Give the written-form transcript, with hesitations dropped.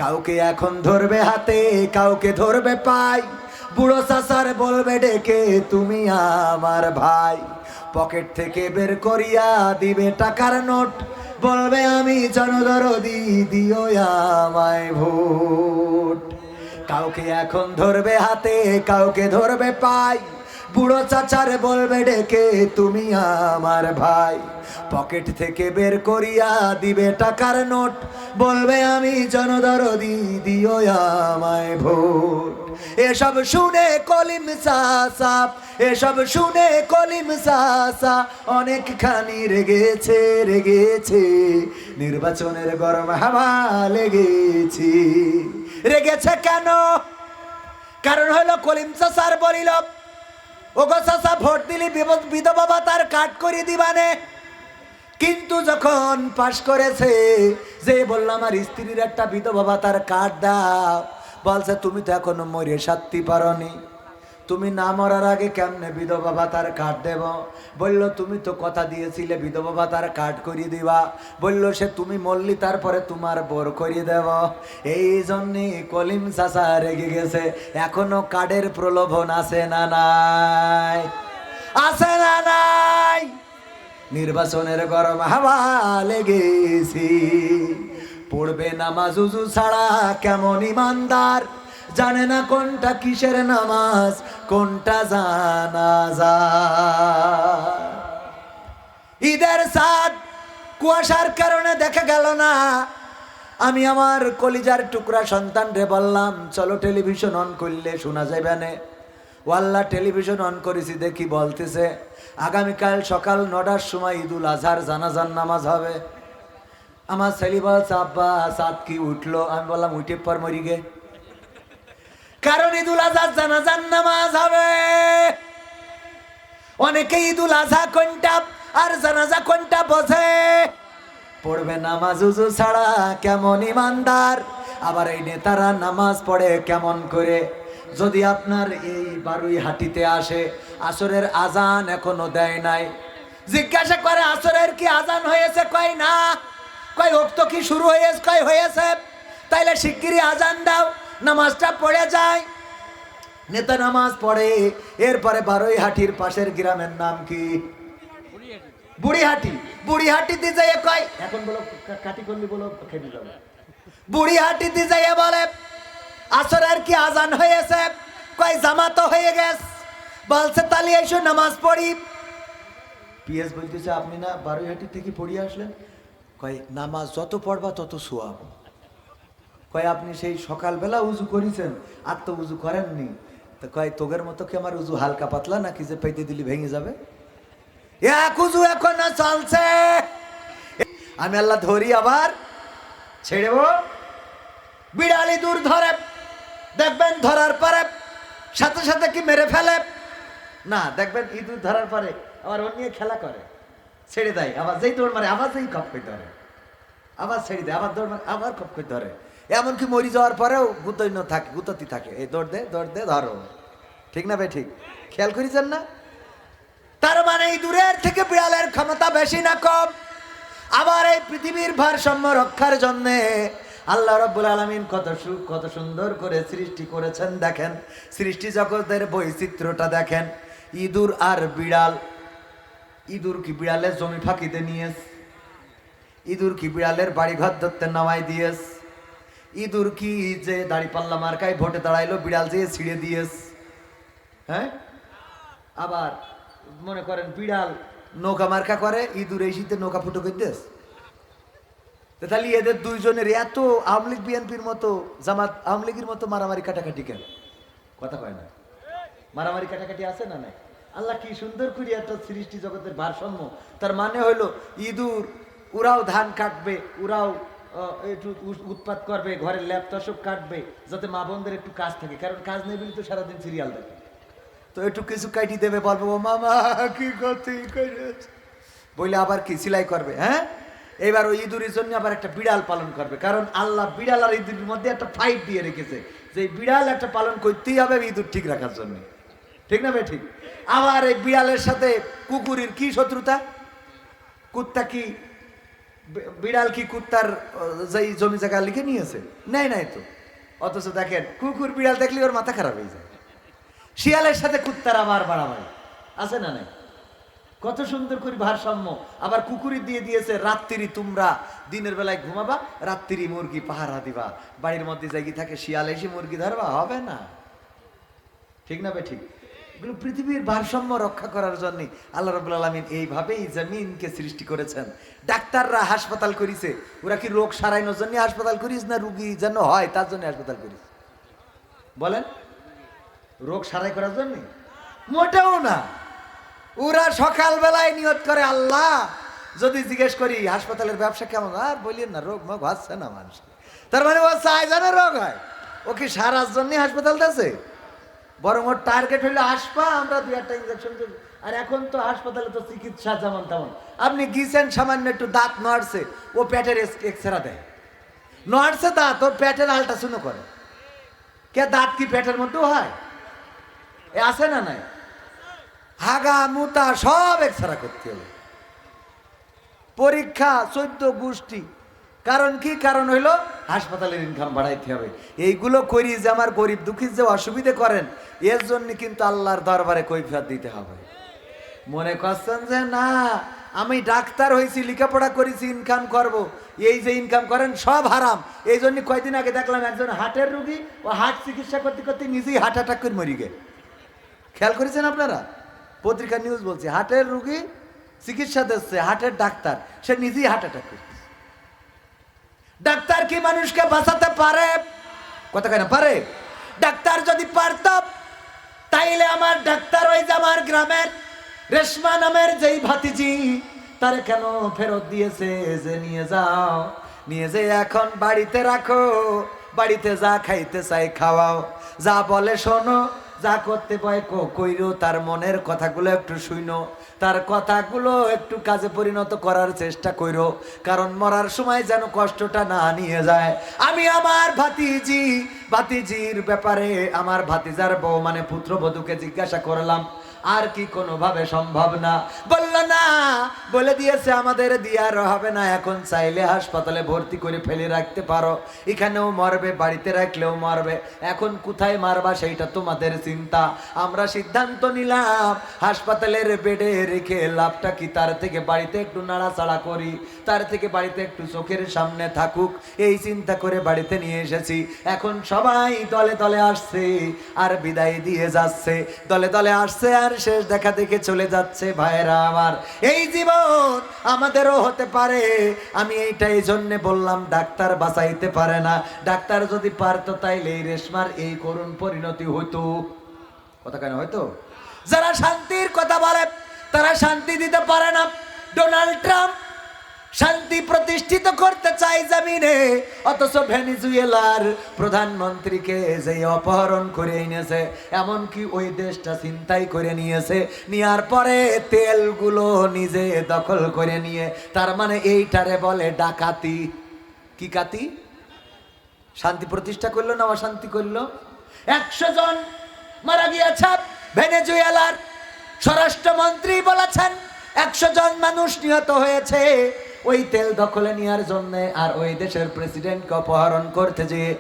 কাউকে এখন ধরবে হাতে, কাউকে ধরবে পাই, বুড়ো চাচার বলবে ডেকে তুমি আমার ভাই। পকেট থেকে বের করিয়া দিবে টাকার নোট, বলবে আমি জনদরদি, দিও আমায় ভোট। কাউকে এখন ধরবে হাতে, কাউকে ধরবে পাই, বুড়ো চাচার বলবে ডেকে তুমি আমার ভাই। পকেট থেকে বের করিয়া দিবে টাকার নোট, বলবে আমি জনদরদি, দিও আমায় ভোট। এসব শুনে কলিম চাচা, এসব শুনে কলিম চাচা অনেকখানি রেগেছে, রেগেছে, নির্বাচনের গরম হাওয়া লেগেছে। রেগেছে কেন? কারণ হলো কলিম চাচার বলিল, ওগো চাচা ভোট দিলি বিধবা ভাতার কাট করে দিবানে। কিন্তু যখন পাশ করেছে, যে বললাম আমার স্ত্রীর একটা বিধবা ভাতার কার্ড দাও, বলছে তুমি তো এখনো মরে সারতে পারোনি, তুমি না মরার আগে কেমনে বিধবা ভাতার কার্ড দেব? বলল তুমি তো কথা দিয়েছিলে বিধবা ভাতার কার্ড করিয়ে দিবা। বলল সে তুমি মরলি তারপরে তোমার বোর করিয়ে দেব। এই জন্যে কলিম চাচা রেগে গেছে। এখনো কার্ডের প্রলোভন আছে না নাই? আছে না নাই? নির্বাচনের গরম হাওয়া লেগেছি। পড়বে নামাজ উজু ছাড়া কেমন ইমানদার, জানে না কোনটা কিসের নামাজ, কোনটা জানাজা। ঈদের চাঁদ কুয়াশার কারণে দেখা গেল না। আমি আমার কলিজার টুকরা সন্তান রে বললাম চলো টেলিভিশন অন করলে শোনা যাবে না। ওয়াল্লা টেলিভিশন অন করেছি, দেখি বলতেছে আগামীকাল সকাল 9টার সময় ঈদুল আজহার জানাজার নামাজ হবে। আমার ছেলে বলছে আব্বা চাঁদ কি উঠলো? আমি বললাম উঠে পর মরি গে, কারণ ঈদুল আজহার জানাজার নামাজ হবে। অনেকে ঈদুল আজহা কোনটা আর জানাজা কোনটা বোঝে। পড়বে নামাজ উজু ছাড়া কেমন ইমানদার, আবার এই নেতারা নামাজ পড়ে কেমন করে। যদি আপনার এই বারুইহাটিতে আসে, আসরের আজান এখনো দেয় নাই, জিজ্ঞাসা করে আসরের কি আজান হয়েছে? কয় না। কয় ওক্ত কি শুরু হয়েছে? কয় হয়েছে। তাইলে শিগগিরই আজান দাও, নামাজটা পড়ে যায়। নেতা নামাজ পড়ে, এরপরে বারুইহাটির পাশের গ্রামের নাম কি? বুড়িহাটি। বুড়িহাটিতে যাইয়ে কয় এখন বলো কাটি করলি বলো খেয়ে দিল। বুড়িহাটিতে যাইয়ে বলে আসরের কি আজান হয়েছে? কয় জামাত হয়ে গেছে। বলছে তালি এসো নামাজ পড়ি। পিএস বলতেছে আপনি না বারুইহাটি থেকে পড়িয়ে আসলেন? কয় নামাজ যত পড়বা তত সোয়াব। কয় আপনি সেই সকালবেলা উজু করেছেন, আর তো উজু করেননি। তো কয় তোগের মতো কি আমার উজু হালকা পাতলা নাকি যে পেতে দিলি ভেঙে যাবে? এক উজু এখন চলছে। আমি আল্লাহ ধরি আবার ছেড়েব। বিড়ালি দূর ধরে, দেখবেন ধরার পরে সাথে সাথে কি মেরে ফেলে না, দেখবেন ইঁদুর ধরার পরে আবার ওর নিয়ে খেলা করে, ছেড়ে দেয়, আবার যেই দৌড় মারে আবার যেই কপ করে ধরে, আবার ছেড়ে দেয়, আবার দৌড় মারে আবার কপ করে ধরে। এমনকি মরি যাওয়ার পরেও গুতৈন্য থাকে, গুততি থাকে, এই দৌড় দে ধরো। ঠিক না ভাই? ঠিক খেয়াল করেছেন না? তার মানে ইঁদুরের থেকে বিড়ালের ক্ষমতা বেশি না কম? আবার এই পৃথিবীর ভারসাম্য রক্ষার জন্য আল্লাহ রাব্বুল আলামিন কত সুন্দর করে সৃষ্টি করেছেন। দেখেন সৃষ্টি জগতের বৈচিত্র্যটা দেখেন। ইঁদুর আর বিড়াল, ইঁদুর কি বিড়ালের জমি ফাঁকিতে নিয়েছে? ইঁদুর কি বিড়ালের বাড়ি ঘর ধরতে নামাই দিয়েছে? ইঁদুর কি যে দাঁড়িপাল্লা মার্কায় ভোটে দাঁড়াইলো বিড়াল যে ছিঁড়ে দিয়েছে? হ্যাঁ। আবার মনে করেন বিড়াল নৌকা মার্কা করে, ইঁদুর এই শীতে নৌকা ফুটো করে দিস। তাহলে এদের দুইজনের এত আওয়ামী লীগ বিএনপির মতো, জামাত আওয়ামী লীগের মতো মারামারি কাটাকাটি কেন? কথা কয় না? মারামারি কাটাকাটি আছে না নাই? আল্লাহ কি সুন্দর করে একটা সৃষ্টি জগতের ভারসাম্য। তার মানে হলো ইঁদুর ওরাও ধান কাটবে, ওরাও একটু উৎপাত করবে, ঘরের ল্যাপটপ সব কাটবে, যাতে মা বোনদের একটু কাজ থাকে, কারণ কাজ নেই বলে তো সারাদিন সিরিয়াল দেখে। তো একটু কিছু কাটি দেবে, বলবো ও মামা কি গতি বলে আবার কি সিলাই করবে। হ্যাঁ, এবার ওই ইঁদুরের জন্য আবার একটা বিড়াল পালন করবে, কারণ আল্লাহ বিড়াল আর ইঁদুরের মধ্যে একটা ফাইট দিয়ে রেখেছে যে বিড়াল একটা পালন করতেই হবে ইঁদুর ঠিক রাখার জন্য। ঠিক না ভাই? ঠিক। আবার এই বিড়ালের সাথে কুকুরের কি শত্রুতা? কুত্তা কি বিড়াল কি কুত্তার যেই জমি জায়গা লিখে নিয়েছে? নেয় নাই তো। অথচ দেখেন কুকুর বিড়াল দেখলে ওর মাথা খারাপ হয়ে যায়। শিয়ালের সাথে কুত্তার আবার বাড়াবাড়ি আছে না নাই? কত সুন্দর করে ভারসাম্য। আবার কুকুরি দিয়ে দিয়েছে রাত্রি তোমরা দিনের বেলায় ঘুমাবা, রাত্রি মুরগি পাহারা দিবা। বাড়ির মধ্যে জায়গি থাকে, শিয়াল এসে মুরগি ধরবা, হবে না? ঠিক না বে ঠিক? এগুলো পৃথিবীর ভারসাম্য রক্ষা করার জন্য আল্লাহ রাব্বুল আলামিন এইভাবেই জমিনকে সৃষ্টি করেছেন। ডাক্তাররা হাসপাতাল করিছে, ওরা কি রোগ সারানোর জন্য হাসপাতাল করিস না রুগী যেন হয় তার জন্য হাসপাতাল করিস? বলেন, রোগ সারাই করার জন্য? মোটেও না। ওরা সকালবেলায় নিয়ত করে, আল্লাহ যদি জিজ্ঞেস করি হাসপাতালের ব্যবসা কেমন, আর বলিয়েন না, রোগ মগ হচ্ছে না মানুষ। তার মানে ও চায় যেন রোগ হয়। ও কি সারার জন্য হাসপাতাল আছে? বরং ওর টার্গেট হইলো আসবা, আমরা 2-1টা ইঞ্জেকশন দেবো। আর এখন তো হাসপাতালে তো চিকিৎসা যেমন তেমন। আপনি গিয়েছেন সামান্য একটু দাঁত নড়ছে, ও পেটের এক্সরা দেয়। নড়ছে দাঁত, ওর পেটের আল্ট্রাসাউন্ড করে। কে দাঁত কি পেটের মধ্যেও হয়? এ আছে না নাই? হাগা মুতা সব এক্সরা করতে হবে, পরীক্ষা 14 গোষ্ঠী। কারণ কি? কারণ হইলো হাসপাতালের ইনকাম বাড়াইতে হবে। এইগুলো করি যে আমার গরিব দুঃখী যে অসুবিধে করেন, এর জন্য কিন্তু আল্লাহর দরবারে কৈফিয়ত দিতে হবে। মনে করছেন যে না আমি ডাক্তার হয়েছি, লেখাপড়া করেছি, ইনকাম করব, এই যে ইনকাম করেন সব হারাম। এই জন্য কয়দিন আগে দেখলাম একজন হার্টের রুগী, ও হার্ট চিকিৎসা করতে করতে নিজেই হার্ট অ্যাটাক করে মরি গে। খেয়াল করেছেন আপনারা? পত্রিকা নিউজ বলছে, হার্টের রুগী চিকিৎসা দিচ্ছে, হার্টের ডাক্তার, সে নিজেই হার্ট অ্যাটাক করছে। ডাক্তার কি মানুষকে বাঁচাতে পারে? কথা কেন পারে? ডাক্তার যদি পারত তাইলে আমার ডাক্তার ওই যে আমার গ্রামের রেশমা নামের যেই ভাতিজি, তারে কেন ফেরত দিয়েছে যে নিয়ে যাও, নিয়ে যে এখন বাড়িতে রাখো, বাড়িতে যা খাইতে চাই খাওয়াও, যা বলে শোনো, যা করতে পায় কইরো, তার মনের কথাগুলো একটু শুনো, তার কথাগুলো একটু কাজে পরিণত করার চেষ্টা করো, কারণ মরার সময় যেন কষ্টটা না নিয়ে যায়। আমি আমার ভাতিজির ব্যাপারে আমার ভাতিজার বউ মানে পুত্রবধূকে জিজ্ঞাসা করলাম, আর কি কোনোভাবে সম্ভব না? বলল না, বলে দিয়েছে আমাদের দিয়ার হবে না, এখন চাইলে হাসপাতালে ভর্তি করে ফেলে রাখতে পারো, এখানেও মরবে, বাড়িতে রাখলেও মরবে, এখন কোথায় মারবা সেইটা তোমাদের চিন্তা। আমরা সিদ্ধান্ত নিলাম হাসপাতালের বেডে রেখে লাভটা কি, তার থেকে বাড়িতে একটু নাড়াচাড়া করি, তার থেকে বাড়িতে একটু চোখের সামনে থাকুক, এই চিন্তা করে বাড়িতে নিয়ে এসেছি। এখন সবাই দলে দলে আসছে আর বিদায় দিয়ে যাচ্ছে, দলে দলে আসছে আর শেষ দেখা দেখে চলে যাচ্ছে। ভাইরা আমার, এই জীবন আমাদেরও হতে পারে। আমি এইটাই জন্য বললাম ডাক্তার বাঁচাইতে পারে না। ডাক্তার যদি পারতো তাইলে এই রেশমার এই করুণ পরিণতি হইতো। কথা কেন হয়তো? যারা শান্তির কথা বলে তারা শান্তি দিতে পারে না। ডোনাল্ড ট্রাম্প শান্তি প্রতিষ্ঠিত করতে চাই জমিনে, অথচ ভেনেজুয়েলার প্রধানমন্ত্রীকে যে অপহরণ করে এনেছে, এমনকি ওই দেশটা ছিনতাই করে নিয়েছে, নেওয়ার পরে তেলগুলো নিজে দখল করে নিয়ে, তার মানে এইটারে বলে ডাকাতি। কি কাতি? শান্তি প্রতিষ্ঠা করলো না অশান্তি করলো? 100 জন মারা গিয়েছে। ভেনেজুয়েলার স্বরাষ্ট্রমন্ত্রী বলেছেন 100 জন মানুষ নিহত হয়েছে ওই তেল দখলে নেওয়ার জন্য আর ওই দেশের প্রেসিডেন্টকে অপহরণ করতে যেয়ে।